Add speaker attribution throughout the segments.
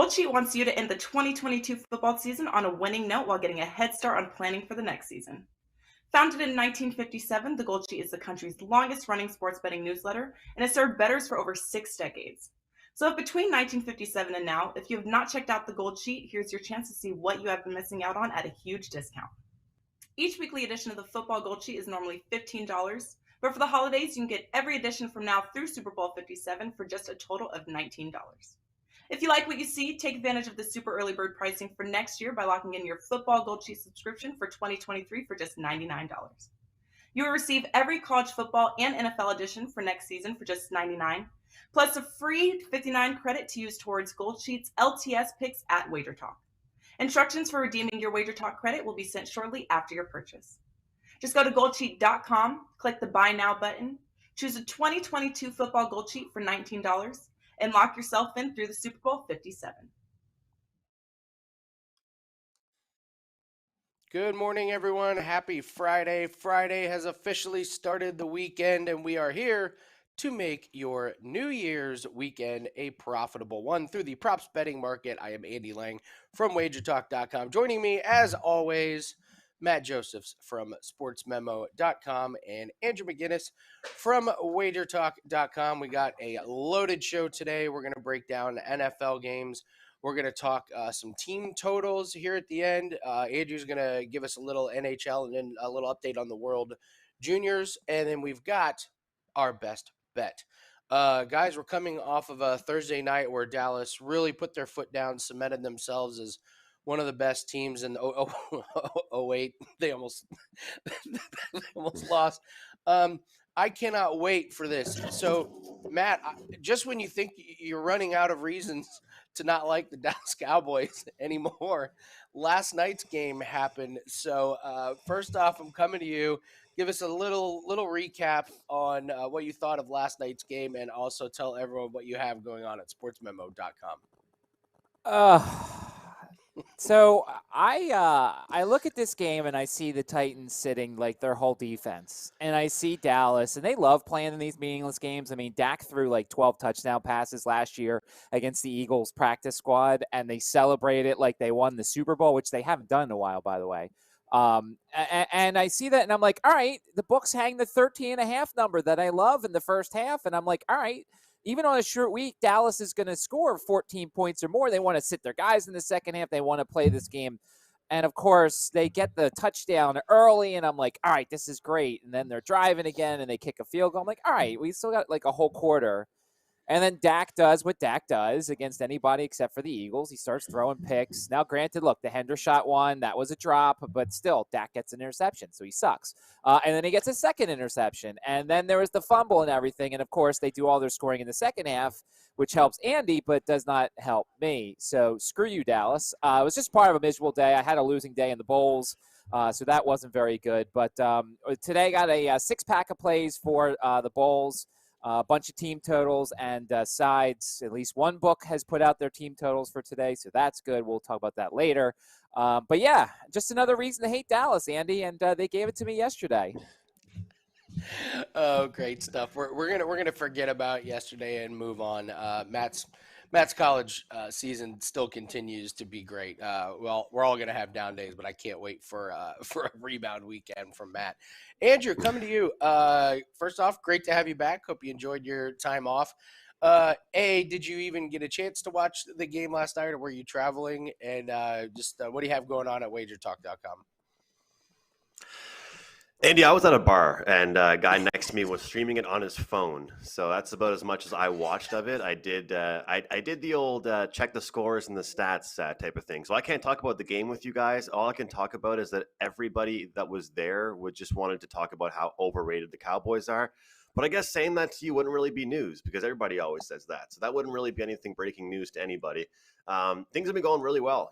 Speaker 1: Gold Sheet wants you to end the 2022 football season on a winning note while getting a head start on planning for the next season. Founded in 1957, the Gold Sheet is the country's longest-running sports betting newsletter and has served bettors for over 6 decades. So if between 1957 and now, if you have not checked out the Gold Sheet, here's your chance to see what you have been missing out on at a huge discount. Each weekly edition of the Football Gold Sheet is normally $15, but for the holidays, you can get every edition from now through Super Bowl 57 for just a total of $19. If you like what you see, take advantage of the super early bird pricing for next year by locking in your Football Gold Sheet subscription for 2023 for just $99. You will receive every college football and NFL edition for next season for just $99, plus a free 59 credit to use towards Gold Sheet's LTS picks at WagerTalk. Instructions for redeeming your WagerTalk credit will be sent shortly after your purchase. Just go to goldsheet.com, click the Buy Now button, choose a 2022 Football Gold Sheet for $19, and lock yourself in through the Super Bowl 57.
Speaker 2: Good morning, everyone. Happy Friday. Friday has officially started the weekend, and we are here to make your New Year's weekend a profitable one through the props betting market. I am Andy Lang from WagerTalk.com. Joining me, as always, Matt Josephs from SportsMemo.com and Andrew McGinnis from WagerTalk.com. We got a loaded show today. We're going to break down NFL games. We're going to talk some team totals here at the end. Andrew's going to give us a little NHL and then a little update on the World Juniors. And then we've got our best bet. Guys, we're coming off of a Thursday night where Dallas really put their foot down, cemented themselves as one of the best teams in 08. They almost lost. I cannot wait for this. So, Matt, just when you think you're running out of reasons to not like the Dallas Cowboys anymore, last night's game happened. So, first off, I'm coming to you. Give us a little recap on what you thought of last night's game, and also tell everyone what you have going on at sportsmemo.com.
Speaker 3: So I look at this game and I see the Titans sitting like their whole defense, and I see Dallas, and they love playing in these meaningless games. I mean, Dak threw like 12 touchdown passes last year against the Eagles practice squad, and they celebrated like they won the Super Bowl, which they haven't done in a while, by the way. And I see that, and I'm like, all right, the books hang the 13.5 number that I love in the first half, and I'm like, all right. Even on a short week, Dallas is going to score 14 points or more. They want to sit their guys in the second half. They want to play this game. And, of course, they get the touchdown early, and I'm like, all right, this is great. And then they're driving again, and they kick a field goal. I'm like, all right, we still got like a whole quarter. And then Dak does what Dak does against anybody except for the Eagles. He starts throwing picks. Now, granted, look, the Hendershot one, that was a drop, but still, Dak gets an interception, so he sucks. And then he gets a second interception. And then there was the fumble and everything. And, of course, they do all their scoring in the second half, which helps Andy but does not help me. So screw you, Dallas. It was just part of a miserable day. I had a losing day in the bowls, so that wasn't very good. But today got a six-pack of plays for the bowls. A bunch of team totals and sides. At least one book has put out their team totals for today, so that's good. We'll talk about that later. But yeah, just another reason to hate Dallas, Andy, and they gave it to me yesterday.
Speaker 2: Oh, great stuff. We're gonna forget about yesterday and move on. Matt's college season still continues to be great. Well, we're all gonna have down days, but I can't wait for a rebound weekend from Matt. Andrew, coming to you. First off, great to have you back. Hope you enjoyed your time off. Did you even get a chance to watch the game last night, or were you traveling? And what do you have going on at WagerTalk.com?
Speaker 4: Andy, I was at a bar, and a guy next to me was streaming it on his phone. So that's about as much as I watched of it. I did the old check the scores and the stats type of thing. So I can't talk about the game with you guys. All I can talk about is that everybody that was there just wanted to talk about how overrated the Cowboys are. But I guess saying that to you wouldn't really be news because everybody always says that. So that wouldn't really be anything breaking news to anybody. Things have been going really well.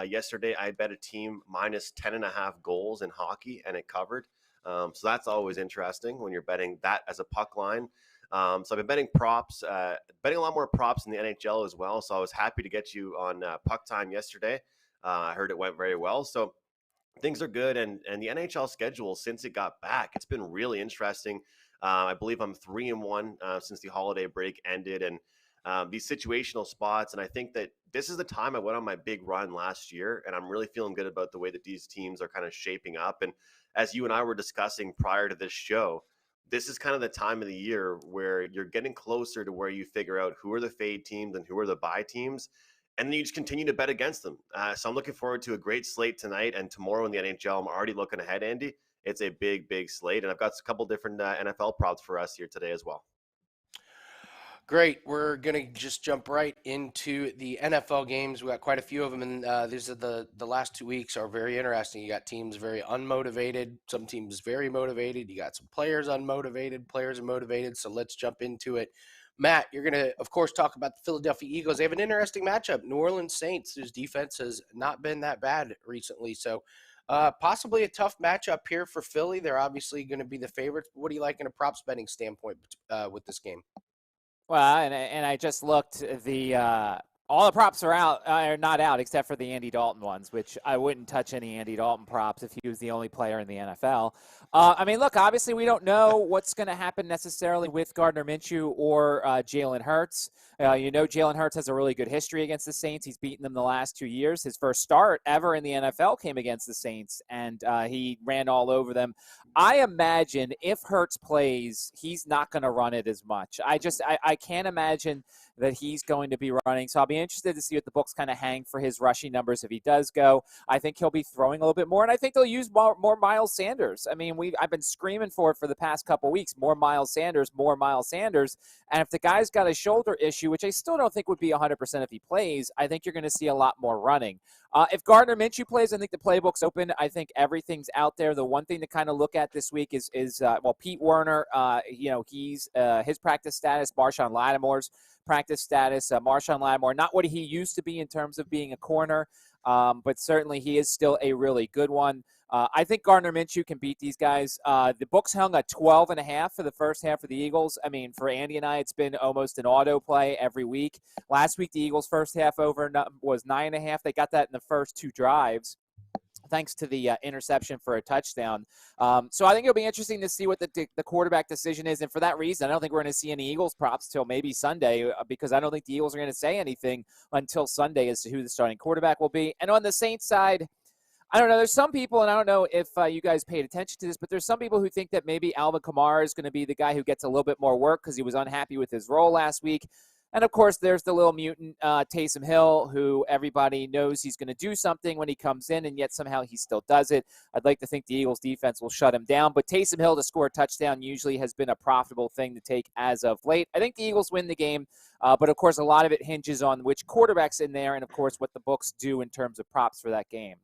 Speaker 4: Yesterday I bet a team minus 10.5 goals in hockey, and it covered. So that's always interesting when you're betting that as a puck line. So I've been betting props, betting a lot more props in the NHL as well. So I was happy to get you on Puck Time yesterday. I heard it went very well. So things are good. And the NHL schedule, since it got back, it's been really interesting. I believe I'm 3-1 since the holiday break ended. And these situational spots. And I think that this is the time I went on my big run last year, and I'm really feeling good about the way that these teams are kind of shaping up. And as you and I were discussing prior to this show, this is kind of the time of the year where you're getting closer to where you figure out who are the fade teams and who are the buy teams. And then you just continue to bet against them. So I'm looking forward to a great slate tonight and tomorrow in the NHL. I'm already looking ahead, Andy. It's a big, big slate. And I've got a couple different NFL props for us here today as well.
Speaker 2: Great. We're going to just jump right into the NFL games. We got quite a few of them, and these are the last 2 weeks are very interesting. You got teams very unmotivated, some teams very motivated. You got some players unmotivated, players are motivated. So let's jump into it. Matt, you're going to, of course, talk about the Philadelphia Eagles. They have an interesting matchup. New Orleans Saints, whose defense has not been that bad recently. So possibly a tough matchup here for Philly. They're obviously going to be the favorites. What do you like in a props betting standpoint with this game?
Speaker 3: Well, and I just looked. All the props are out, are not out, except for the Andy Dalton ones, which I wouldn't touch any Andy Dalton props if he was the only player in the NFL. I mean, look, obviously we don't know what's going to happen necessarily with Gardner Minshew or Jalen Hurts. Jalen Hurts has a really good history against the Saints. He's beaten them the last 2 years. His first start ever in the NFL came against the Saints, and he ran all over them. I imagine if Hurts plays, he's not going to run it as much. I can't imagine that he's going to be running. So I'll be interested to see what the books kind of hang for his rushing numbers if he does go. I think he'll be throwing a little bit more, and I think they'll use more Miles Sanders. I mean, I've been screaming for it for the past couple weeks, more Miles Sanders. And if the guy's got a shoulder issue, which I still don't think would be 100% if he plays, I think you're going to see a lot more running. If Gardner Minshew plays, I think the playbook's open. I think everything's out there. The one thing to kind of look at this week is Pete Werner, he's his practice status, Marshawn Lattimore's practice status. Marshawn Lattimore, not what he used to be in terms of being a corner, but certainly he is still a really good one. I think Gardner Minshew can beat these guys. The books hung at 12.5 for the first half of the Eagles. I mean, for Andy and I, it's been almost an auto play every week. Last week, the Eagles' first half over was 9.5. They got that in the first 2 drives, thanks to the interception for a touchdown. So I think it'll be interesting to see what the quarterback decision is. And for that reason, I don't think we're going to see any Eagles props till maybe Sunday, because I don't think the Eagles are going to say anything until Sunday as to who the starting quarterback will be. And on the Saints side, I don't know. There's some people, and I don't know if you guys paid attention to this, but there's some people who think that maybe Alvin Kamara is going to be the guy who gets a little bit more work because he was unhappy with his role last week. And, of course, there's the little mutant Taysom Hill, who everybody knows he's going to do something when he comes in, and yet somehow he still does it. I'd like to think the Eagles' defense will shut him down. But Taysom Hill to score a touchdown usually has been a profitable thing to take as of late. I think the Eagles win the game, but, of course, a lot of it hinges on which quarterback's in there and, of course, what the books do in terms of props for that game.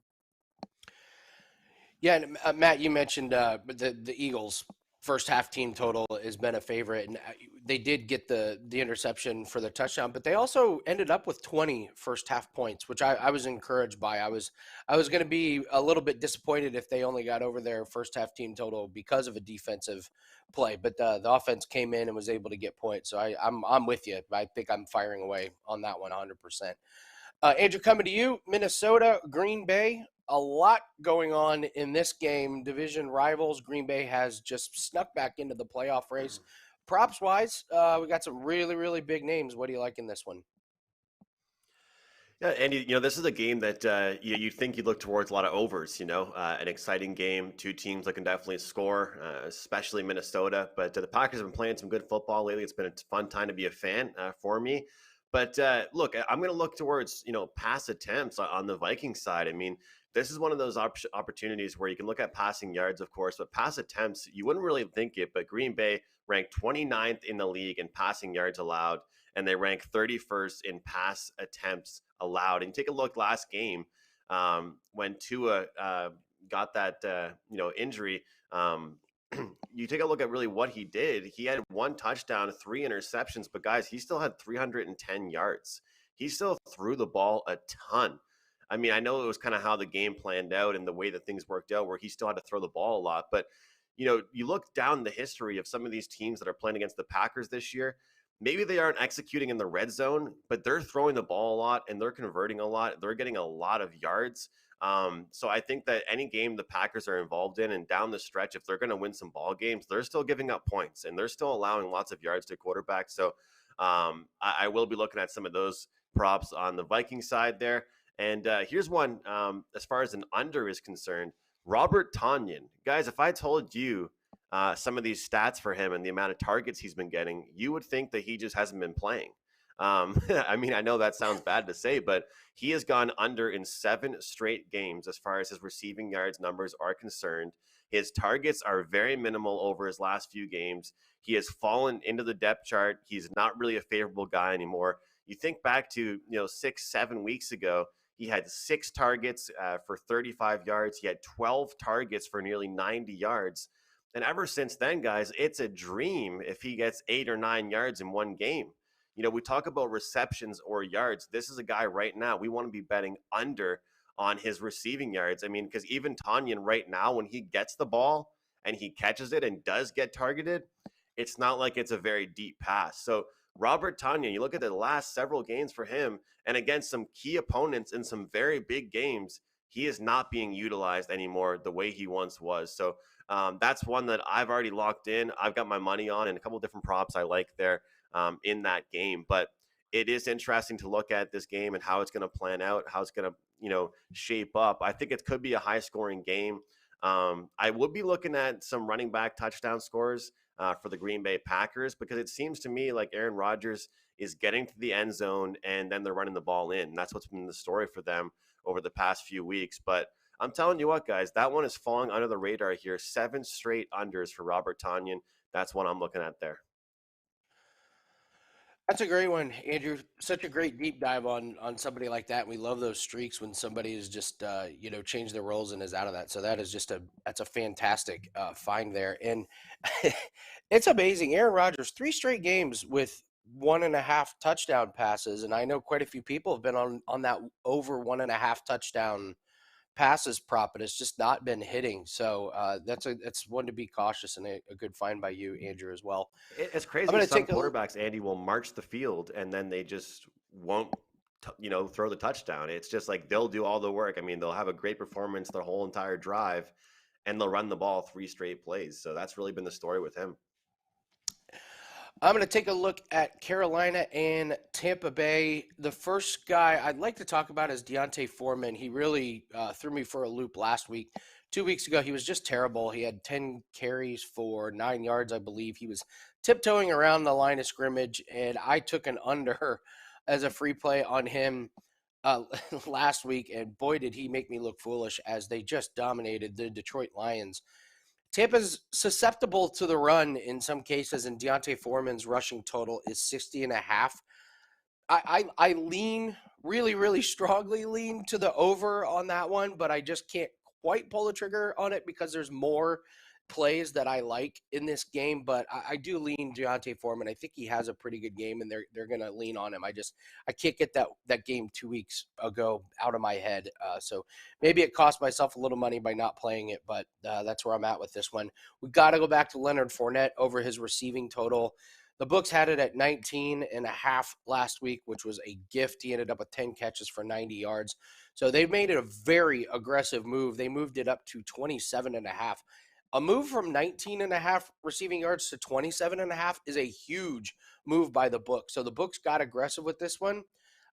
Speaker 2: Yeah, and Matt, you mentioned the Eagles' first half team total has been a favorite, and they did get the interception for the touchdown, but they also ended up with 20 first half points, which I was encouraged by. I was going to be a little bit disappointed if they only got over their first half team total because of a defensive play, but the offense came in and was able to get points. So I'm with you. I think I'm firing away on that one 100%. Andrew, coming to you, Minnesota, Green Bay. A lot going on in this game. Division rivals. Green Bay has just snuck back into the playoff race. Props-wise, we got some really, really big names. What do you like in this one?
Speaker 4: Yeah, Andy, this is a game that you'd think you'd look towards a lot of overs, an exciting game, 2 teams that can definitely score, especially Minnesota. But the Packers have been playing some good football lately. It's been a fun time to be a fan for me. But look, I'm going to look towards, pass attempts on the Vikings side. I mean, this is one of those opportunities where you can look at passing yards, of course, but pass attempts, you wouldn't really think it, but Green Bay ranked 29th in the league in passing yards allowed, and they rank 31st in pass attempts allowed. And take a look last game when Tua got that, injury. You take a look at really what he did. He had 1 touchdown, 3 interceptions, but guys, he still had 310 yards. He still threw the ball a ton. I mean, I know it was kind of how the game planned out and the way that things worked out where he still had to throw the ball a lot. But, you look down the history of some of these teams that are playing against the Packers this year, maybe they aren't executing in the red zone, but they're throwing the ball a lot and they're converting a lot. They're getting a lot of yards. So I think that any game the Packers are involved in and down the stretch, if they're going to win some ball games, they're still giving up points and they're still allowing lots of yards to quarterbacks. So I will be looking at some of those props on the Viking side there. And here's one as far as an under is concerned. Robert Tonyan. Guys, if I told you some of these stats for him and the amount of targets he's been getting, you would think that he just hasn't been playing. I mean, I know that sounds bad to say, but he has gone under in 7 straight games as far as his receiving yards numbers are concerned. His targets are very minimal over his last few games. He has fallen into the depth chart. He's not really a favorable guy anymore. You think back to 6-7 weeks ago, he had 6 targets for 35 yards. He had 12 targets for nearly 90 yards. And ever since then, guys, it's a dream if he gets 8 or 9 yards in one game. We talk about receptions or yards. This is a guy right now we want to be betting under on his receiving yards. I mean, because even Tonyan right now, when he gets the ball and he catches it and does get targeted, it's not like it's a very deep pass. So Robert Tonyan, you look at the last several games for him, and against some key opponents in some very big games, he is not being utilized anymore the way he once was. So that's one that I've already locked in. I've got my money on, and a couple of different props I like there in that game. But it is interesting to look at this game and how it's going to plan out, how it's going to shape up. I think it could be a high scoring game. I would be looking at some running back touchdown scores for the Green Bay Packers, because it seems to me like Aaron Rodgers is getting to the end zone and then they're running the ball in. And that's what's been the story for them over the past few weeks. But I'm telling you what, guys, that one is falling under the radar here. 7 straight unders for Robert Tonyan. That's what I'm looking at there.
Speaker 2: That's a great one, Andrew. Such a great deep dive on somebody like that. We love those streaks when somebody is just changed their roles and is out of that. So that's a fantastic find there. And it's amazing. Aaron Rodgers, 3 straight games with 1.5 touchdown passes, and I know quite a few people have been on that over 1.5 touchdown passes prop, but it's just not been hitting. So that's one to be cautious, and a good find by you, Andrew, as well.
Speaker 4: It's crazy. Some quarterbacks, Andy, will march the field and then they just won't, throw the touchdown. It's just like they'll do all the work. I mean, they'll have a great performance their whole entire drive, and they'll run the ball 3 straight plays. So that's really been the story with him.
Speaker 2: I'm going to take a look at Carolina and Tampa Bay. The first guy I'd like to talk about is D'Onta Foreman. He really threw me for a loop last week. 2 weeks ago, he was just terrible. He had 10 carries for 9 yards, I believe. He was tiptoeing around the line of scrimmage, and I took an under as a free play on him last week, and boy, did he make me look foolish as they just dominated the Detroit Lions. Tampa's susceptible to the run in some cases, and D'Onta Foreman's rushing total is 60.5. I lean really, really strongly lean to the over on that one, but I just can't quite pull the trigger on it because there's more plays that I like in this game. But I do lean D'Onta Foreman. I think he has a pretty good game, and they're going to lean on him. I can't get that game 2 weeks ago out of my head. So maybe it cost myself a little money by not playing it, but that's where I'm at with this one. We got to go back to Leonard Fournette over his receiving total. The books had it at 19.5 last week, which was a gift. He ended up with 10 catches for 90 yards. So they made it a very aggressive move. They moved it up to 27.5. A move from 19.5 receiving yards to 27.5 is a huge move by the book. So the books got aggressive with this one.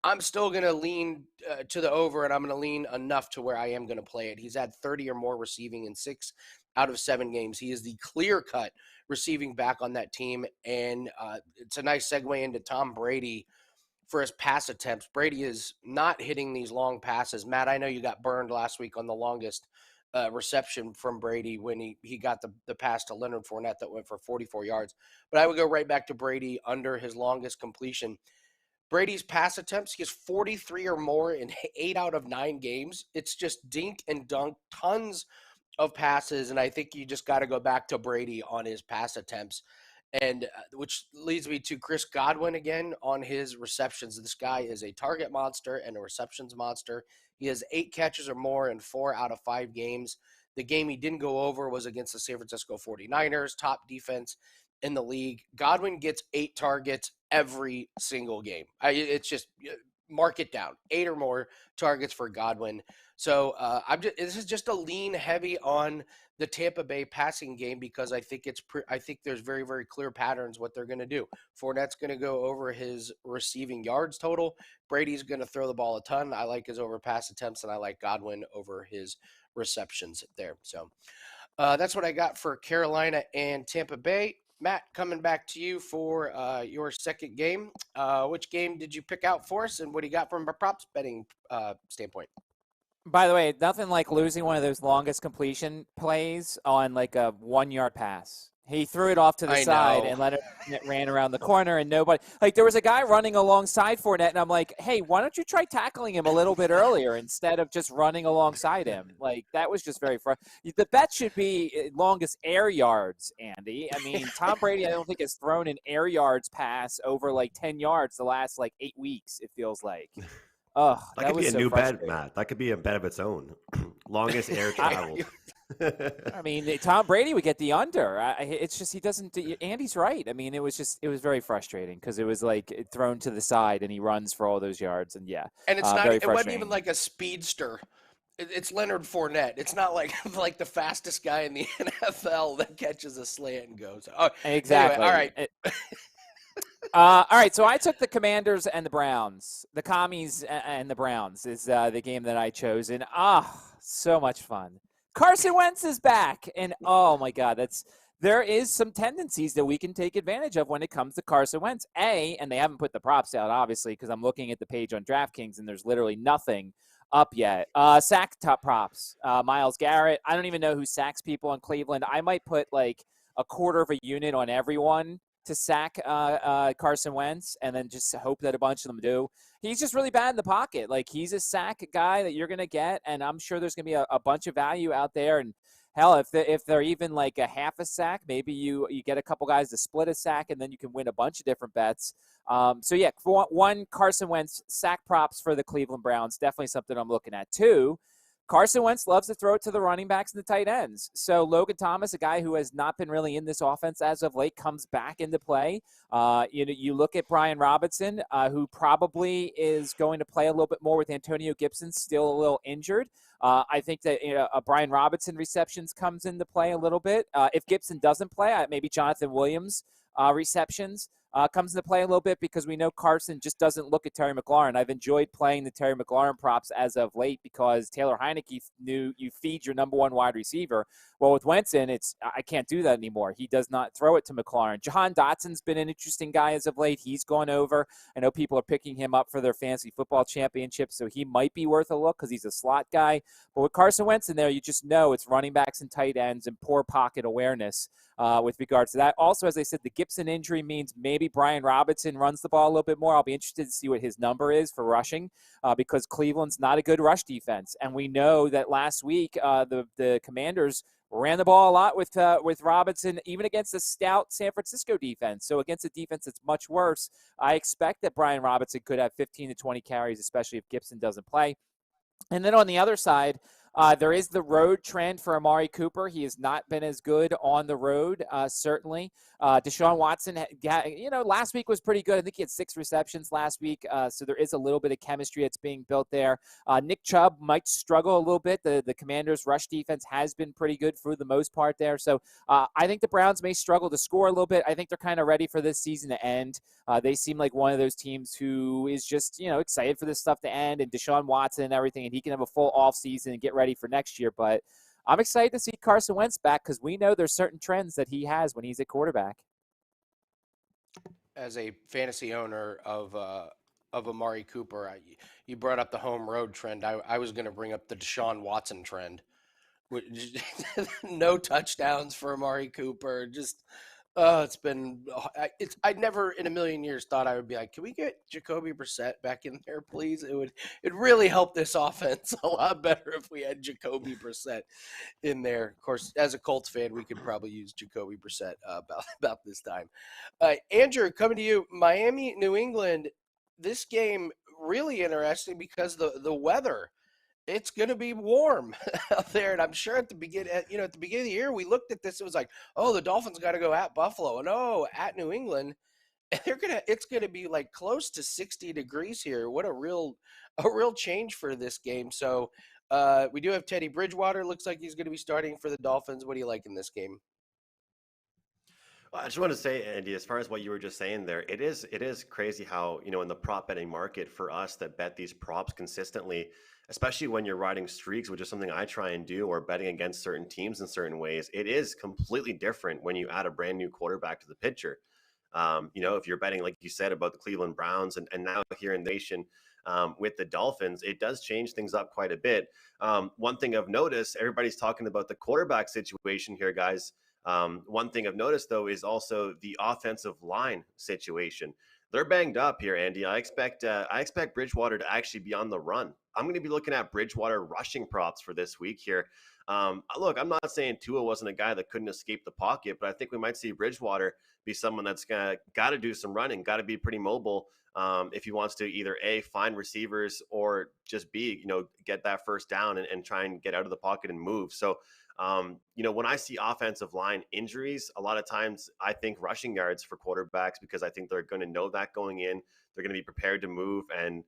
Speaker 2: I'm still going to lean to the over, and I'm going to lean enough to where I am going to play it. He's had 30 or more receiving in 6 out of 7 games. He is the clear-cut receiving back on that team, and it's a nice segue into Tom Brady for his pass attempts. Brady is not hitting these long passes. Matt, I know you got burned last week on the longest reception from Brady when he got the pass to Leonard Fournette that went for 44 yards. But I would go right back to Brady under his longest completion. Brady's pass attempts, he has 43 or more in 8 out of 9 games. It's just dink and dunk, tons of passes, and I think you just got to go back to Brady on his pass attempts. And which leads me to Chris Godwin again on his receptions. This guy is a target monster and a receptions monster. He has 8 catches or more in 4 out of 5 games. The game he didn't go over was against the San Francisco 49ers, top defense in the league. Godwin gets 8 targets every single game. It's just mark it down, 8 or more targets for Godwin. So this is just a lean heavy on the Tampa Bay passing game because I think I think there's very, very clear patterns what they're going to do. Fournette's going to go over his receiving yards total. Brady's going to throw the ball a ton. I like his over pass attempts, and I like Godwin over his receptions there. So that's what I got for Carolina and Tampa Bay. Matt, coming back to you for your second game. Which game did you pick out for us, and what do you got from a props betting standpoint?
Speaker 3: By the way, nothing like losing one of those longest completion plays on like a 1-yard pass. He threw it off to the side and let it ran around the corner, and nobody – like there was a guy running alongside Fournette, and I'm like, hey, why don't you try tackling him a little bit earlier instead of just running alongside him? Like that was just very frustrating. The bet should be longest air yards, Andy. I mean, Tom Brady I don't think has thrown an air yards pass over like 10 yards the last like 8 weeks, it feels like. Oh,
Speaker 4: that could be a new bet, Matt. That could be a bet of its own. Longest air traveled.
Speaker 3: I mean, Tom Brady would get the under. It's just he doesn't. Andy's right. I mean, it was very frustrating because it was like thrown to the side and he runs for all those yards and
Speaker 2: And it's not. It wasn't even like a speedster. It's Leonard Fournette. It's not like the fastest guy in the NFL that catches a slant and goes. Oh,
Speaker 3: exactly.
Speaker 2: Anyway, all right.
Speaker 3: All right, so I took the Commanders and the Browns. The Commies and the Browns is the game that I chose, and so much fun. Carson Wentz is back, and oh my God, there is some tendencies that we can take advantage of when it comes to Carson Wentz. And they haven't put the props out, obviously, because I'm looking at the page on DraftKings, and there's literally nothing up yet. Sack top props. Myles Garrett. I don't even know who sacks people in Cleveland. I might put like a quarter of a unit on everyone to sack Carson Wentz and then just hope that a bunch of them do. He's just really bad in the pocket. Like, he's a sack guy that you're going to get, and I'm sure there's going to be a bunch of value out there. And, hell, if they're even like a half a sack, maybe you get a couple guys to split a sack, and then you can win a bunch of different bets. So, yeah, for one, Carson Wentz sack props for the Cleveland Browns, definitely something I'm looking at. 2, Carson Wentz loves to throw it to the running backs and the tight ends. So Logan Thomas, a guy who has not been really in this offense as of late, comes back into play. You look at Brian Robinson, who probably is going to play a little bit more with Antonio Gibson, still a little injured. I think that Brian Robinson receptions comes into play a little bit. If Gibson doesn't play, maybe Jonathan Williams receptions comes into play a little bit because we know Carson just doesn't look at Terry McLaurin. I've enjoyed playing the Terry McLaurin props as of late because Taylor Heineke knew you feed your number one wide receiver. Well, with Wentz in, I can't do that anymore. He does not throw it to McLaurin. Jahan Dotson's been an interesting guy as of late. He's gone over. I know people are picking him up for their fantasy football championship, so he might be worth a look because he's a slot guy. But with Carson Wentz in there, you just know it's running backs and tight ends and poor pocket awareness with regards to that. Also, as I said, the Gibson injury means maybe Brian Robinson runs the ball a little bit more. I'll be interested to see what his number is for rushing because Cleveland's not a good rush defense. And we know that last week the Commanders ran the ball a lot with Robinson, even against a stout San Francisco defense. So against a defense that's much worse, I expect that Brian Robinson could have 15 to 20 carries, especially if Gibson doesn't play. And then on the other side, there is the road trend for Amari Cooper. He has not been as good on the road, certainly. Deshaun Watson, last week was pretty good. I think he had 6 receptions last week, so there is a little bit of chemistry that's being built there. Nick Chubb might struggle a little bit. The Commanders' rush defense has been pretty good for the most part there. So I think the Browns may struggle to score a little bit. I think they're kind of ready for this season to end. They seem like one of those teams who is just, excited for this stuff to end, and Deshaun Watson and everything, and he can have a full offseason and get ready for next year. But I'm excited to see Carson Wentz back because we know there's certain trends that he has when he's at quarterback.
Speaker 2: As a fantasy owner of Amari Cooper, you brought up the home road trend. I was going to bring up the Deshaun Watson trend. No touchdowns for Amari Cooper. Just I never in a million years thought I would be like, can we get Jacoby Brissett back in there, please? It'd really help this offense a lot better if we had Jacoby Brissett in there. Of course, as a Colts fan, we could probably use Jacoby Brissett about this time. Andrew, coming to you, Miami, New England. This game really interesting because the weather. It's going to be warm out there. And I'm sure at the beginning of the year, we looked at this. It was like, oh, the Dolphins got to go at Buffalo and at New England. it's gonna be like close to 60 degrees here. What a real change for this game. So we do have Teddy Bridgewater. Looks like he's going to be starting for the Dolphins. What do you like in this game?
Speaker 4: Well, I just want to say, Andy, as far as what you were just saying there, it is crazy how, in the prop betting market for us that bet these props consistently, especially when you're riding streaks, which is something I try and do, or betting against certain teams in certain ways, it is completely different when you add a brand new quarterback to the picture. If you're betting, like you said, about the Cleveland Browns and now here in the nation with the Dolphins, it does change things up quite a bit. One thing I've noticed, everybody's talking about the quarterback situation here, guys. One thing I've noticed, though, is also the offensive line situation. They're banged up here, Andy. I expect Bridgewater to actually be on the run. I'm going to be looking at Bridgewater rushing props for this week here. Look, I'm not saying Tua wasn't a guy that couldn't escape the pocket, but I think we might see Bridgewater be someone that's got to do some running, got to be pretty mobile if he wants to either A, find receivers, or just B, get that first down and try and get out of the pocket and move. So, when I see offensive line injuries, a lot of times I think rushing yards for quarterbacks, because I think they're going to know that going in. They're going to be prepared to move. And,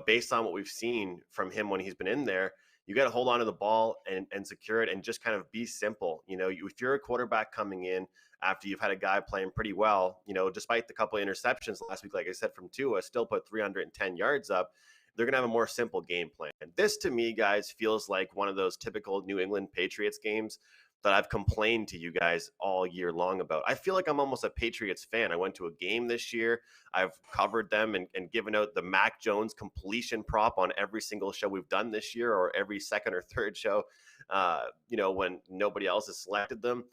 Speaker 4: based on what we've seen from him when he's been in there, you got to hold on to the ball and secure it and just kind of be simple. If you're a quarterback coming in after you've had a guy playing pretty well, despite the couple of interceptions last week, like I said, from Tua, still put 310 yards up, they're going to have a more simple game plan. This, to me, guys, feels like one of those typical New England Patriots games that I've complained to you guys all year long about. I feel like I'm almost a Patriots fan. I went to a game this year. I've covered them and given out the Mac Jones completion prop on every single show we've done this year, or every second or third show, when nobody else has selected them.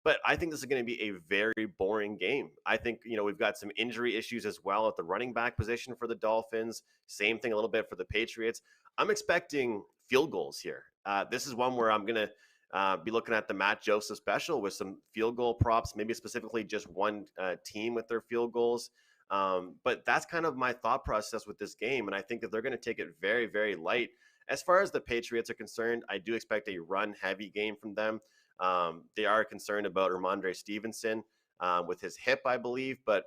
Speaker 4: But I think this is going to be a very boring game. I think, we've got some injury issues as well at the running back position for the Dolphins. Same thing a little bit for the Patriots. I'm expecting field goals here. This is one where I'm going to be looking at the Matt Joseph special with some field goal props, maybe specifically just one team with their field goals. But that's kind of my thought process with this game. And I think that they're going to take it very, very light. As far as the Patriots are concerned, I do expect a run-heavy game from them. They are concerned about Ramondre Stevenson with his hip, I believe, but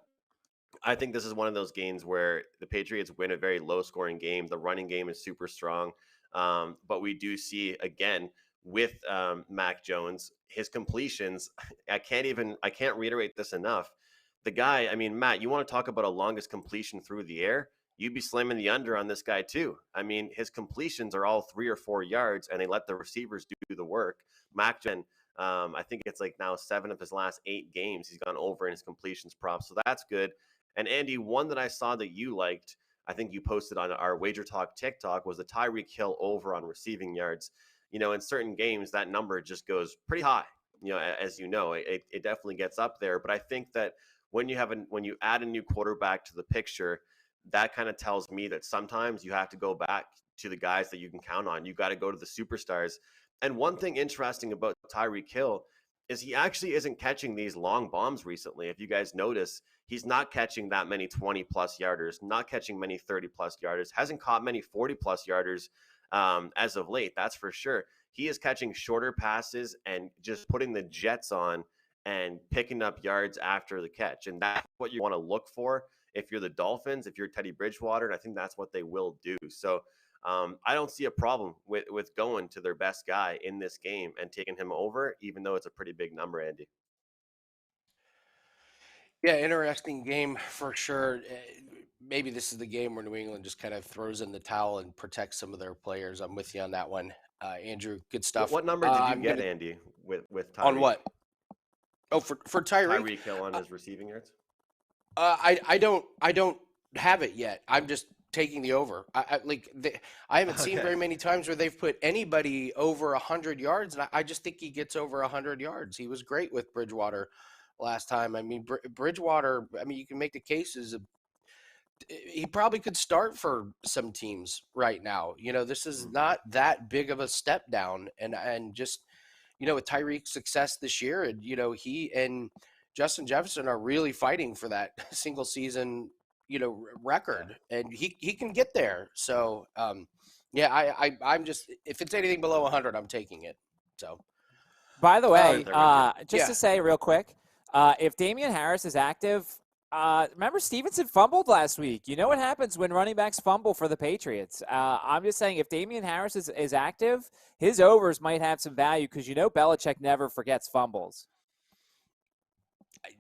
Speaker 4: I think this is one of those games where the Patriots win a very low-scoring game. The running game is super strong, but we do see, again, with Mac Jones, his completions, I can't reiterate this enough. The guy, I mean, Matt, you want to talk about a longest completion through the air? You'd be slamming the under on this guy too. I mean, his completions are all 3 or 4 yards, and they let the receivers do the work. Mac Jones, I think it's like now 7 of his last 8 games he's gone over in his completions props, so that's good. And Andy, one that I saw that you liked, I think you posted on our WagerTalk TikTok, was the Tyreek Hill over on receiving yards. In certain games that number just goes pretty high. As you know, it definitely gets up there. But I think that when you add a new quarterback to the picture, that kind of tells me that sometimes you have to go back to the guys that you can count on. You got to go to the superstars. And one thing interesting about Tyreek Hill is he actually isn't catching these long bombs recently. If you guys notice, he's not catching that many 20-plus yarders, not catching many 30-plus yarders, hasn't caught many 40-plus yarders as of late, that's for sure. He is catching shorter passes and just putting the jets on and picking up yards after the catch. And that's what you want to look for if you're the Dolphins, if you're Teddy Bridgewater, and I think that's what they will do. So I don't see a problem with going to their best guy in this game and taking him over, even though it's a pretty big number, Andy.
Speaker 2: Yeah, interesting game for sure. Maybe this is the game where New England just kind of throws in the towel and protects some of their players. I'm with you on that one. Andrew, good stuff.
Speaker 4: What number did you get, Andy, with Tyreek?
Speaker 2: On what? Oh, for Tyreek?
Speaker 4: Tyreek Hill on his receiving yards?
Speaker 2: I don't have it yet. I'm just taking the over. I haven't seen very many times where they've put anybody over 100 yards, and I just think he gets over 100 yards. He was great with Bridgewater last time. I mean, Bridgewater, I mean, you can make the cases. He probably could start for some teams right now. This is not that big of a step down. And just, with Tyreek's success this year, and, he and Justin Jefferson are really fighting for that single season, record. And he can get there. So, I'm just, if it's anything below 100, I'm taking it. So,
Speaker 3: by the way, to say real quick, if Damian Harris is active, Remember Stevenson fumbled last week. You know what happens when running backs fumble for the Patriots. I'm just saying if Damian Harris is active, his overs might have some value because Belichick never forgets fumbles.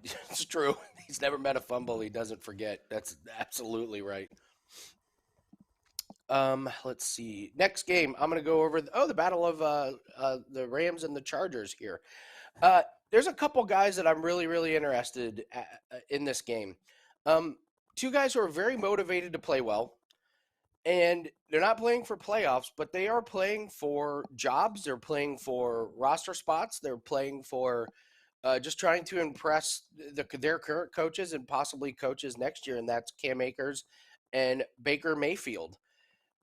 Speaker 2: It's true. He's never met a fumble he doesn't forget. That's absolutely right. Let's see. Next game, I'm going to go over the battle of the Rams and the Chargers here. There's a couple guys that I'm really, really interested in this game. Two guys who are very motivated to play well, and they're not playing for playoffs, but they are playing for jobs. They're playing for roster spots. They're playing for just trying to impress their current coaches and possibly coaches next year, and that's Cam Akers and Baker Mayfield.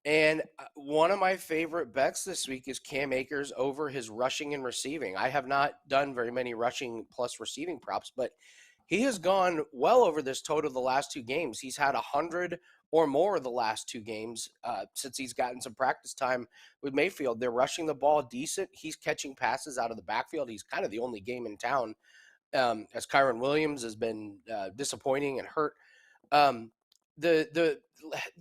Speaker 2: And one of my favorite bets this week is Cam Akers over his rushing and receiving. I have not done very many rushing plus receiving props, but he has gone well over this total the last two games. He's had 100 or more the last two games since he's gotten some practice time with Mayfield. They're rushing the ball decent. He's catching passes out of the backfield. He's kind of the only game in town as Kyron Williams has been disappointing and hurt.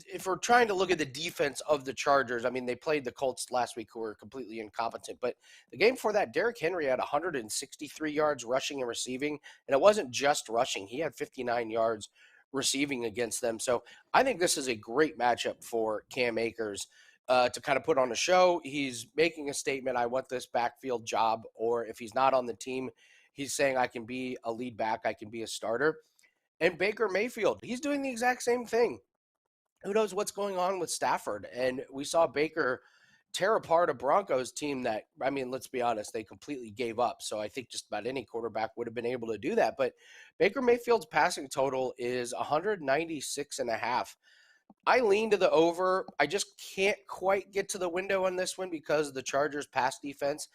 Speaker 2: If we're trying to look at the defense of the Chargers, I mean, they played the Colts last week who were completely incompetent. But the game before that, Derrick Henry had 163 yards rushing and receiving. And it wasn't just rushing. He had 59 yards receiving against them. So I think this is a great matchup for Cam Akers to kind of put on a show. He's making a statement, I want this backfield job. Or if he's not on the team, he's saying I can be a lead back, I can be a starter. And Baker Mayfield, he's doing the exact same thing. Who knows what's going on with Stafford? And we saw Baker tear apart a Broncos team that, I mean, let's be honest, they completely gave up. So I think just about any quarterback would have been able to do that. But Baker Mayfield's passing total is 196.5. I lean to the over. I just can't quite get to the window on this one because the Chargers' pass defense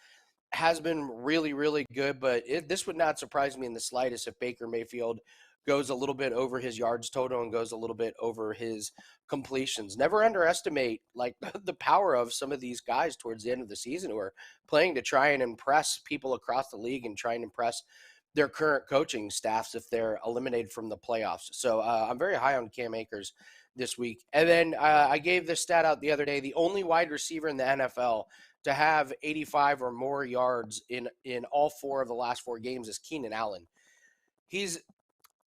Speaker 2: has been really, really good. But this would not surprise me in the slightest if Baker Mayfield goes a little bit over his yards total and goes a little bit over his completions. Never underestimate like the power of some of these guys towards the end of the season who are playing to try and impress people across the league and try and impress their current coaching staffs if they're eliminated from the playoffs. So I'm very high on Cam Akers this week. And then I gave this stat out the other day. The only wide receiver in the NFL to have 85 or more yards in all four of the last four games is Keenan Allen. He's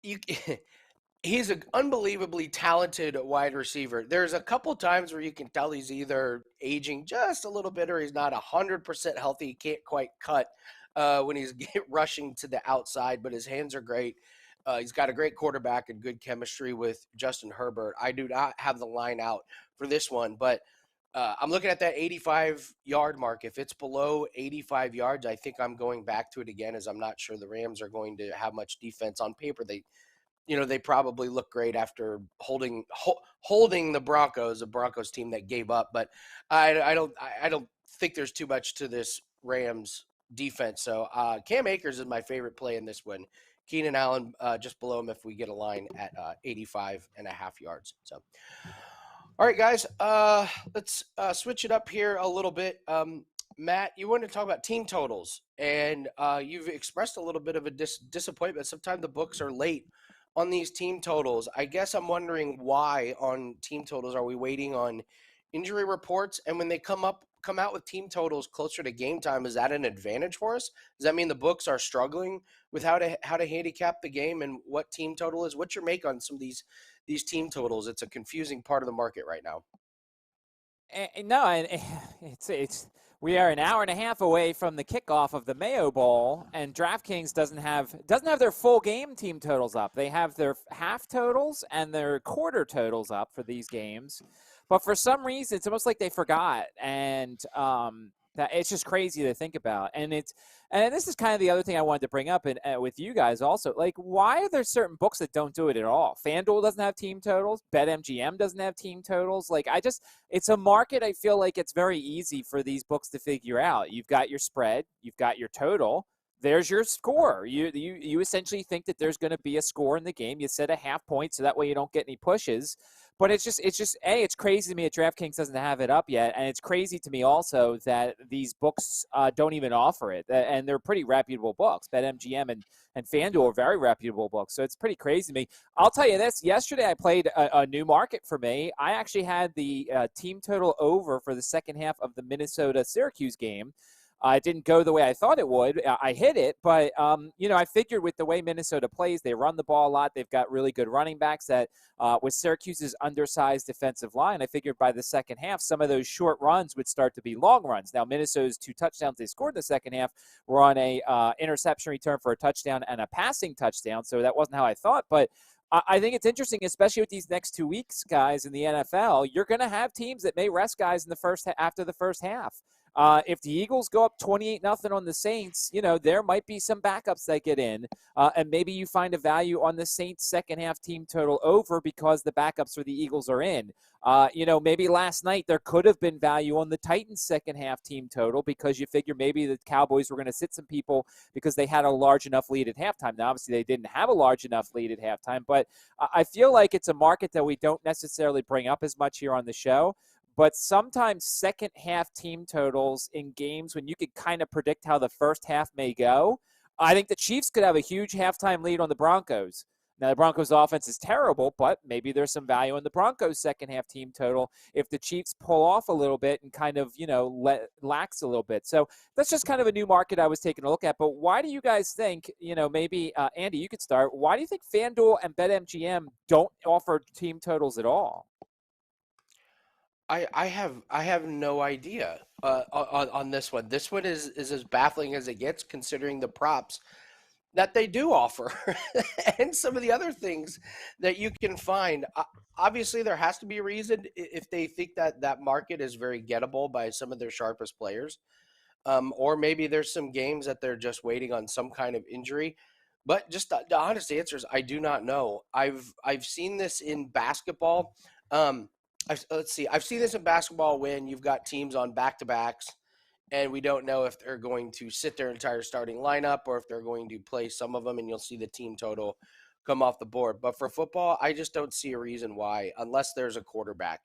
Speaker 2: an unbelievably talented wide receiver. There's a couple times where you can tell he's either aging just a little bit or he's not 100% healthy. He can't quite cut when he's rushing to the outside, but his hands are great. He's got a great quarterback and good chemistry with Justin Herbert. I do not have the line out for this one, but I'm looking at that 85-yard mark. If it's below 85 yards, I think I'm going back to it again as I'm not sure the Rams are going to have much defense on paper. They probably look great after holding the Broncos, a Broncos team that gave up. But I don't think there's too much to this Rams defense. So Cam Akers is my favorite play in this one. Keenan Allen just below him if we get a line at 85.5 yards. So, all right, guys, let's switch it up here a little bit. Matt, you wanted to talk about team totals, and you've expressed a little bit of a disappointment. Sometimes the books are late on these team totals. I guess I'm wondering why on team totals are we waiting on injury reports? And when they come out with team totals closer to game time, is that an advantage for us? Does that mean the books are struggling with how to handicap the game and what team total is? What's your make on some of these team totals? It's a confusing part of the market right now.
Speaker 3: No, it's we are an hour and a half away from the kickoff of the Mayo Bowl, and DraftKings doesn't have their full game team totals up. They have their half totals and their quarter totals up for these games, but for some reason, it's almost like they forgot, and that it's just crazy to think about. And this is kind of the other thing I wanted to bring up with you guys also. Like, why are there certain books that don't do it at all? FanDuel doesn't have team totals. BetMGM doesn't have team totals. Like, it's a market I feel like it's very easy for these books to figure out. You've got your spread. You've got your total. there's your score. You essentially think that there's going to be a score in the game. You set a half point so that way you don't get any pushes. But it's just it's crazy to me that DraftKings doesn't have it up yet, and it's crazy to me also that these books don't even offer it, and they're pretty reputable books. BetMGM and FanDuel are very reputable books, so it's pretty crazy to me. I'll tell you this: yesterday I played a new market for me. I actually had the team total over for the second half of the Minnesota-Syracuse game. It didn't go the way I thought it would. I hit it, but, I figured with the way Minnesota plays, they run the ball a lot. They've got really good running backs that with Syracuse's undersized defensive line, I figured by the second half, some of those short runs would start to be long runs. Now, Minnesota's 2 touchdowns they scored in the second half were on a interception return for a touchdown and a passing touchdown, so that wasn't how I thought, but I think it's interesting, especially with these next 2 weeks, guys, in the NFL. You're going to have teams that may rest guys in the after the first half. If the Eagles go up 28-0 on the Saints, there might be some backups that get in, and maybe you find a value on the Saints second half team total over because the backups for the Eagles are in. Maybe last night there could have been value on the Titans second half team total because you figure maybe the Cowboys were going to sit some people because they had a large enough lead at halftime. Now, obviously, they didn't have a large enough lead at halftime, but I feel like it's a market that we don't necessarily bring up as much here on the show. But sometimes second half team totals in games when you could kind of predict how the first half may go. I think the Chiefs could have a huge halftime lead on the Broncos. Now, the Broncos offense is terrible, but maybe there's some value in the Broncos second half team total if the Chiefs pull off a little bit and kind of, lax a little bit. So that's just kind of a new market I was taking a look at. But why do you guys think, maybe, Andy, you could start. Why do you think FanDuel and BetMGM don't offer team totals at all?
Speaker 2: I have no idea on this one. This one is as baffling as it gets, considering the props that they do offer and some of the other things that you can find. Obviously, there has to be a reason if they think that market is very gettable by some of their sharpest players, or maybe there's some games that they're just waiting on some kind of injury. But just the honest answer is I do not know. I've seen this in basketball. Let's see. I've seen this in basketball when you've got teams on back-to-backs, and we don't know if they're going to sit their entire starting lineup or if they're going to play some of them, and you'll see the team total come off the board. But for football, I just don't see a reason why, unless there's a quarterback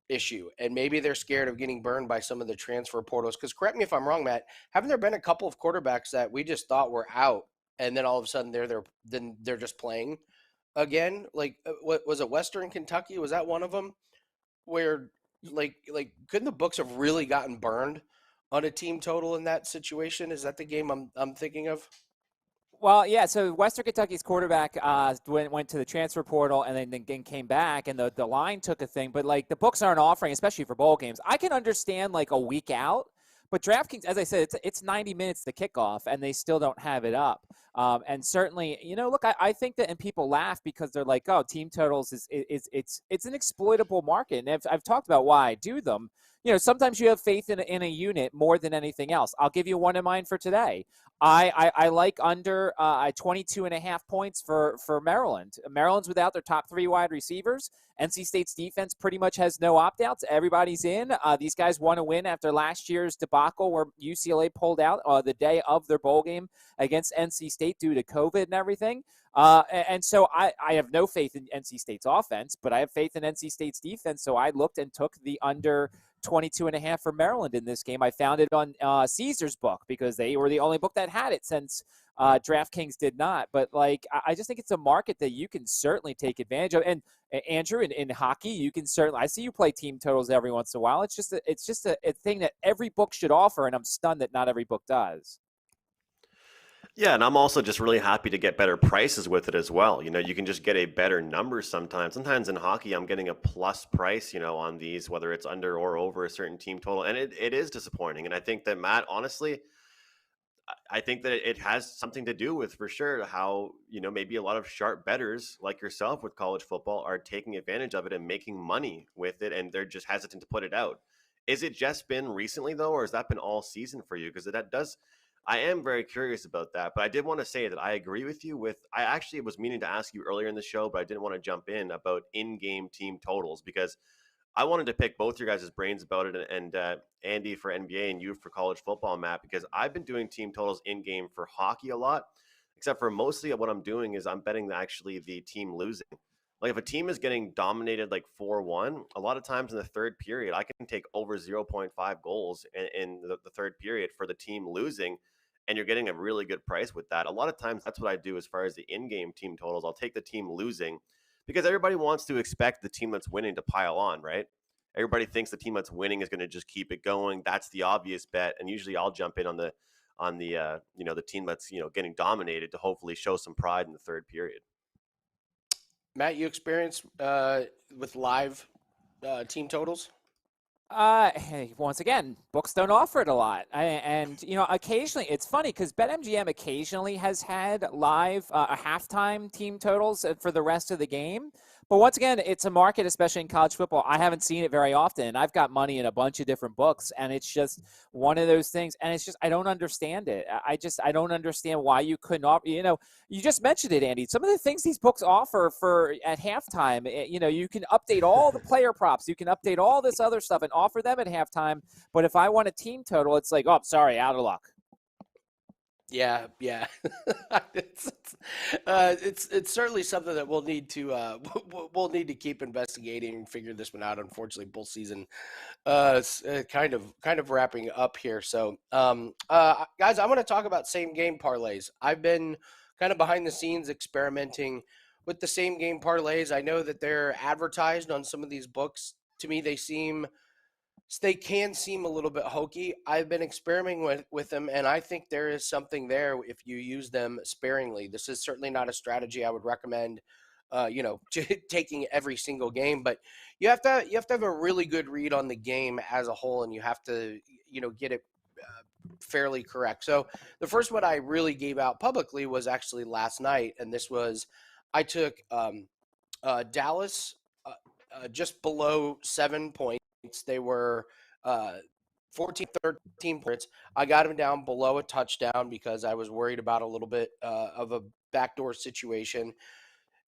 Speaker 2: issue, and maybe they're scared of getting burned by some of the transfer portals. Because correct me if I'm wrong, Matt, haven't there been a couple of quarterbacks that we just thought were out, and then all of a sudden they're just playing again? Like, what was it? Western Kentucky, was that one of them? Where like couldn't the books have really gotten burned on a team total in that situation? Is that the game I'm thinking of?
Speaker 3: Well, yeah. So Western Kentucky's quarterback went to the transfer portal and then came back, and the line took a thing. But like the books aren't offering, especially for bowl games. I can understand like a week out, but DraftKings, as I said, it's 90 minutes to kickoff, and they still don't have it up. And certainly, look, I think that, and people laugh because they're like, oh, team totals it's an exploitable market. And I've talked about why I do them. Sometimes you have faith in a unit more than anything else. I'll give you one of mine for today. I like under 22.5 points for Maryland. Maryland's without their top 3 wide receivers. NC State's defense pretty much has no opt-outs. Everybody's in. These guys want to win after last year's debacle where UCLA pulled out the day of their bowl game against NC State due to COVID and everything. And so I have no faith in NC State's offense, but I have faith in NC State's defense. So I looked and took the under 22.5 for Maryland in this game. I found it on Caesar's book because they were the only book that had it since DraftKings did not. But I just think it's a market that you can certainly take advantage of. And Andrew, in hockey, you can certainly. I see you play team totals every once in a while. It's just a thing that every book should offer, and I'm stunned that not every book does.
Speaker 4: Yeah, and I'm also just really happy to get better prices with it as well. You can just get a better number sometimes. Sometimes in hockey, I'm getting a plus price, on these, whether it's under or over a certain team total. And it is disappointing. And I think that, Matt, honestly, I think that it has something to do with, for sure, how, maybe a lot of sharp bettors like yourself with college football are taking advantage of it and making money with it. And they're just hesitant to put it out. Is it just been recently, though, or has that been all season for you? Because that does... I am very curious about that, but I did want to say that I agree with you I actually was meaning to ask you earlier in the show, but I didn't want to jump in about in-game team totals because I wanted to pick both your guys' brains about it, and Andy for NBA and you for college football, Matt, because I've been doing team totals in game for hockey a lot, except for mostly what I'm doing is I'm betting actually the team losing. Like if a team is getting dominated like 4-1, a lot of times in the third period, I can take over 0.5 goals in the third period for the team losing, and you're getting a really good price with that. A lot of times that's what I do as far as the in-game team totals. I'll take the team losing because everybody wants to expect the team that's winning to pile on, right? Everybody thinks the team that's winning is going to just keep it going. That's the obvious bet, and usually I'll jump in on the the team that's getting dominated to hopefully show some pride in the third period.
Speaker 2: Matt, you experienced with live team totals?
Speaker 3: Hey, once again, books don't offer it a lot. Occasionally, it's funny because BetMGM occasionally has had live halftime team totals for the rest of the game. But once again, it's a market, especially in college football. I haven't seen it very often. I've got money in a bunch of different books, and it's just one of those things. And it's just, I don't understand it. I don't understand why you couldn't offer, you just mentioned it, Andy. Some of the things these books offer for at halftime, you can update all the player props. You can update all this other stuff and offer them at halftime. But if I want a team total, it's like, oh, sorry, out of luck.
Speaker 2: Yeah. It's certainly something that we'll need to keep investigating and figure this one out. Unfortunately, bull season is kind of wrapping up here. So, guys, I want to talk about same game parlays. I've been kind of behind the scenes experimenting with the same game parlays. I know that they're advertised on some of these books. To me, they can seem a little bit hokey. I've been experimenting with them, and I think there is something there if you use them sparingly. This is certainly not a strategy I would recommend, taking every single game. But you have to have a really good read on the game as a whole, and you have to get it fairly correct. So the first one I really gave out publicly was actually last night, and this was I took Dallas just below 7 points. They were 14, 13 points. I got him down below a touchdown because I was worried about a little bit of a backdoor situation.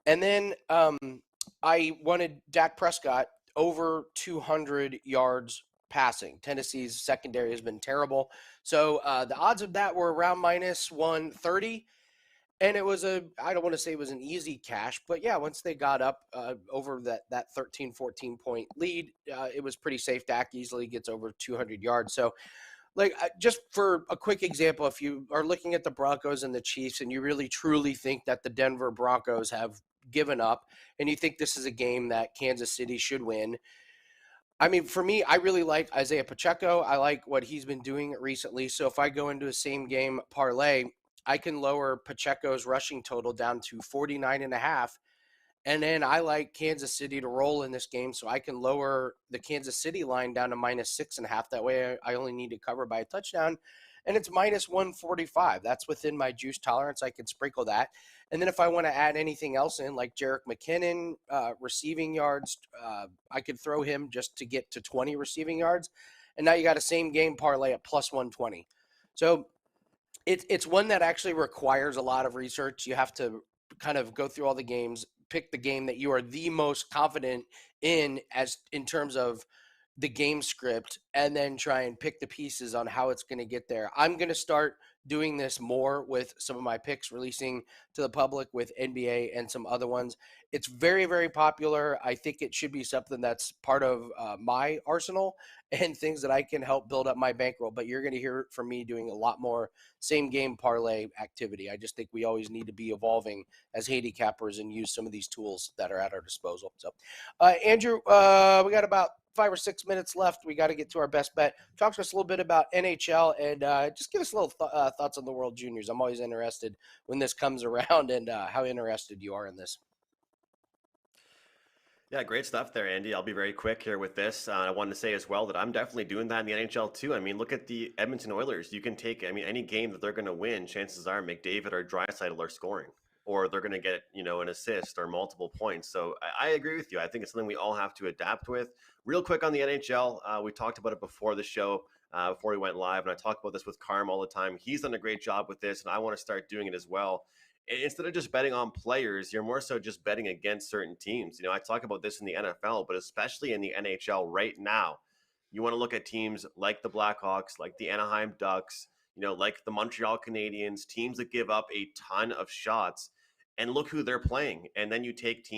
Speaker 2: And then I wanted Dak Prescott over 200 yards passing. Tennessee's secondary has been terrible. So the odds of that were around minus 130. And it was I don't want to say it was an easy cash, but yeah, once they got up over that 13, 14 point lead, it was pretty safe. Dak easily gets over 200 yards. So just for a quick example, if you are looking at the Broncos and the Chiefs and you really truly think that the Denver Broncos have given up and you think this is a game that Kansas City should win, I mean, for me, I really like Isaiah Pacheco. I like what he's been doing recently. So if I go into a same game parlay, I can lower Pacheco's rushing total down to 49.5. And then I like Kansas City to roll in this game, so I can lower the Kansas City line down to minus 6.5. That way I only need to cover by a touchdown. And it's minus 145. That's within my juice tolerance. I can sprinkle that. And then if I want to add anything else in, like Jerick McKinnon, receiving yards, I could throw him just to get to 20 receiving yards. And now you got a same game parlay at plus 120. So it's one that actually requires a lot of research. You have to kind of go through all the games, pick the game that you are the most confident in terms of the game script, and then try and pick the pieces on how it's going to get there. I'm going to start doing this more with some of my picks releasing to the public with NBA and some other ones. It's very, very popular. I think it should be something that's part of my arsenal and things that I can help build up my bankroll. But you're going to hear from me doing a lot more same game parlay activity. I just think we always need to be evolving as handicappers and use some of these tools that are at our disposal. So, Andrew, we got about 5 or 6 minutes left. We got to get to our best bet. Talk to us a little bit about NHL and just give us a little thoughts on the World Juniors. I'm always interested when this comes around and how interested you are in this.
Speaker 4: Yeah, great stuff there, Andy. I'll be very quick here with this. I wanted to say as well that I'm definitely doing that in the NHL too. I mean, look at the Edmonton Oilers. You can take, any game that they're going to win, chances are McDavid or Draisaitl are scoring, or they're going to get, an assist or multiple points. So I agree with you. I think it's something we all have to adapt with. Real quick on the NHL, we talked about it before the show, before we went live, and I talk about this with Carm all the time. He's done a great job with this, and I want to start doing it as well. instead of just betting on players, you're more so just betting against certain teams. I talk about this in the NFL, but especially in the NHL right now. You want to look at teams like the Blackhawks, like the Anaheim Ducks, like the Montreal Canadiens, teams that give up a ton of shots, and look who they're playing. And then you take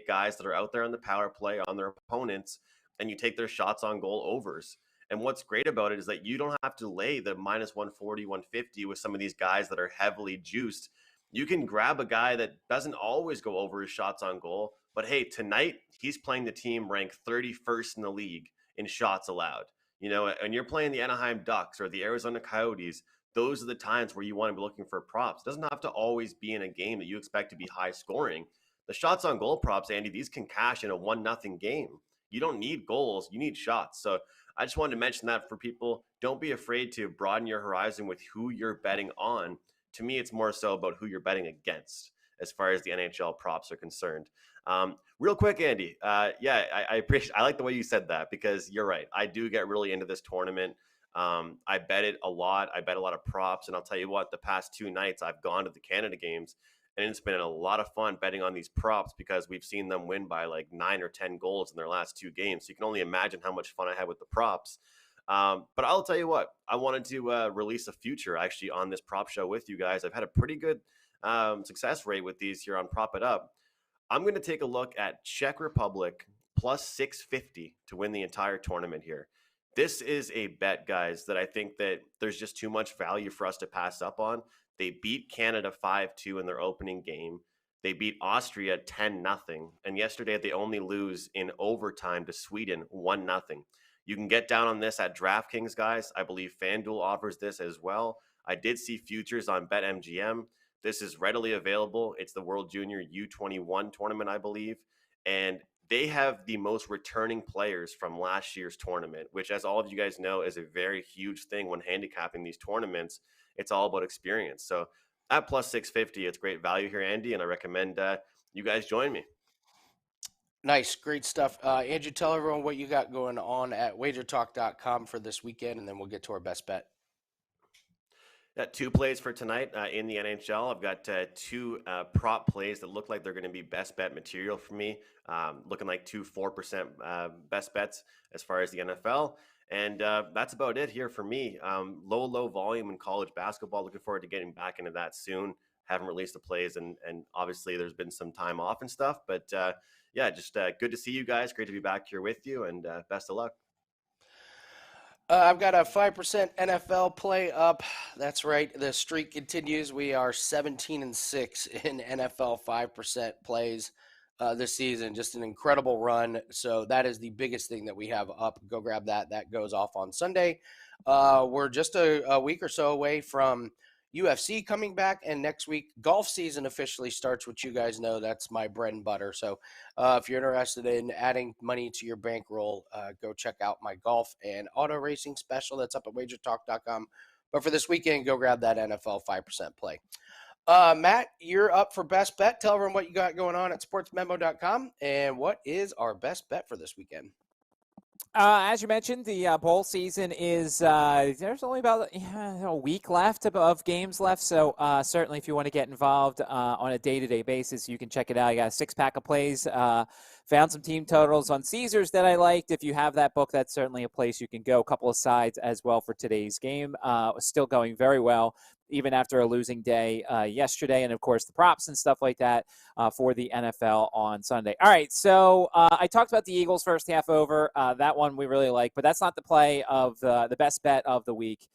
Speaker 4: guys that are out there on the power play on their opponents, and you take their shots on goal overs. And what's great about it is that you don't have to lay the minus 140, 150 with some of these guys that are heavily juiced. You can grab a guy that doesn't always go over his shots on goal, but hey, tonight he's playing the team ranked 31st in the league in shots allowed. And you're playing the Anaheim Ducks or the Arizona Coyotes. Those are the times where you want to be looking for props. It doesn't have to always be in a game that you expect to be high scoring. The shots on goal props, Andy, these can cash in a 1-0 game. You don't need goals, you need shots. So I just wanted to mention that for people. Don't be afraid to broaden your horizon with who you're betting on. To me, it's more so about who you're betting against as far as the NHL props are concerned. Real quick, Andy. I appreciate. I like the way you said that because you're right. I do get really into this tournament. I bet it a lot. I bet a lot of props, and I'll tell you what. The past 2 nights, I've gone to the Canada games, and it's been a lot of fun betting on these props because we've seen them win by like 9 or 10 goals in their last 2 games. So you can only imagine how much fun I had with the props. But I'll tell you what, I wanted to release a future actually on this prop show with you guys. I've had a pretty good success rate with these here on Prop It Up. I'm going to take a look at Czech Republic plus 650 to win the entire tournament here. This is a bet, guys, that I think that there's just too much value for us to pass up on. They beat Canada 5-2 in their opening game. They beat Austria 10-0. And yesterday they only lose in overtime to Sweden 1-0. You can get down on this at DraftKings, guys. I believe FanDuel offers this as well. I did see futures on BetMGM. This is readily available. It's the World Junior U21 tournament, I believe. And they have the most returning players from last year's tournament, which, as all of you guys know, is a very huge thing when handicapping these tournaments. It's all about experience. So at plus 650, it's great value here, Andy, and I recommend you guys join me.
Speaker 2: Nice. Great stuff. Andrew, tell everyone what you got going on at WagerTalk.com for this weekend, and then we'll get to our best bet.
Speaker 4: Got 2 plays for tonight in the NHL. I've got 2 prop plays that look like they're going to be best bet material for me, looking like 2 4% best bets as far as the NFL. And that's about it here for me. Low volume in college basketball. Looking forward to getting back into that soon. Haven't released the plays, and obviously there's been some time off and stuff. But just good to see you guys. Great to be back here with you, and best of luck.
Speaker 2: I've got a 5% NFL play up. That's right. The streak continues. We are 17-6 in NFL 5% plays this season. Just an incredible run. So that is the biggest thing that we have up. Go grab that. That goes off on Sunday. We're just a week or so away from UFC coming back, and next week golf season officially starts, which you guys know that's my bread and butter. So if you're interested in adding money to your bankroll, go check out my golf and auto racing special that's up at wagertalk.com. But for this weekend, go grab that NFL 5% play. Matt, you're up for best bet. Tell everyone what you got going on at sportsmemo.com and what is our best bet for this weekend.
Speaker 3: As you mentioned, the bowl season is there's only about a week left of games left. So certainly if you want to get involved on a day-to-day basis, you can check it out. I got a 6-pack of plays. Found some team totals on Caesars that I liked. If you have that book, that's certainly a place you can go. A couple of sides as well for today's game. Still going very well, even after a losing day yesterday. And, of course, the props and stuff like that for the NFL on Sunday. All right, so I talked about the Eagles first half over. That one we really like, but that's not the play of the best bet of the week.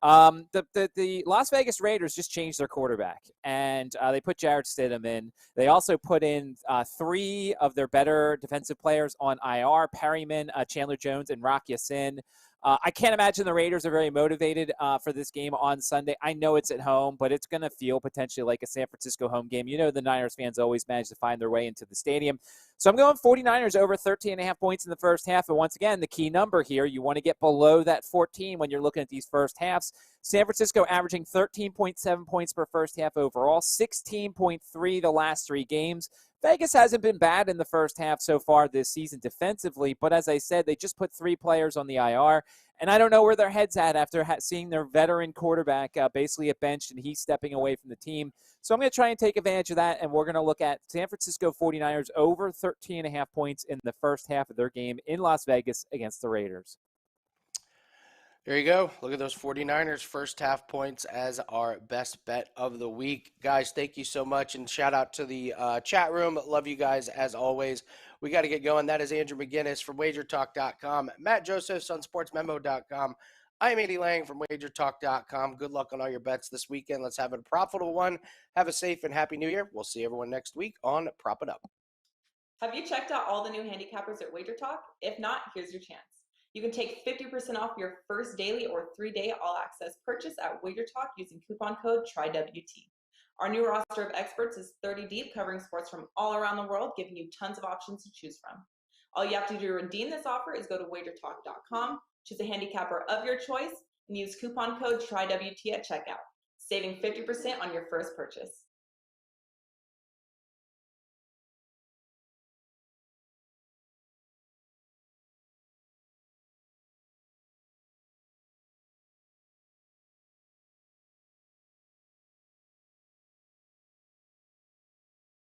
Speaker 3: The Las Vegas Raiders just changed their quarterback, and they put Jarrett Stidham in. They also put in 3 of their better defensive players on IR, Perryman, Chandler Jones, and Rock Ya-Sin. I can't imagine the Raiders are very motivated for this game on Sunday. I know it's at home, but it's going to feel potentially like a San Francisco home game. You know the Niners fans always manage to find their way into the stadium. So I'm going 49ers over 13.5 points in the first half. And once again, the key number here, you want to get below that 14 when you're looking at these first halves. San Francisco averaging 13.7 points per first half overall, 16.3 the last 3 games. Vegas hasn't been bad in the first half so far this season defensively, but as I said, they just put 3 players on the IR, And I don't know where their head's at after seeing their veteran quarterback basically get benched and he's stepping away from the team. So I'm going to try and take advantage of that, and we're going to look at San Francisco 49ers over 13.5 points in the first half of their game in Las Vegas against the Raiders.
Speaker 2: There you go. Look at those 49ers first half points as our best bet of the week. Guys, thank you so much, and shout out to the chat room. Love you guys as always. We got to get going. That is Andrew McGinnis from WagerTalk.com, Matt Josephs on SportsMemo.com. I'm Andy Lang from WagerTalk.com. Good luck on all your bets this weekend. Let's have a profitable one. Have a safe and happy new year. We'll see everyone next week on Prop It Up.
Speaker 1: Have you checked out all the new handicappers at WagerTalk? If not, here's your chance. You can take 50% off your first daily or 3-day all-access purchase at WagerTalk using coupon code TRYWT. Our new roster of experts is 30 deep, covering sports from all around the world, giving you tons of options to choose from. All you have to do to redeem this offer is go to WagerTalk.com, choose a handicapper of your choice, and use coupon code TRYWT at checkout, saving 50% on your first purchase.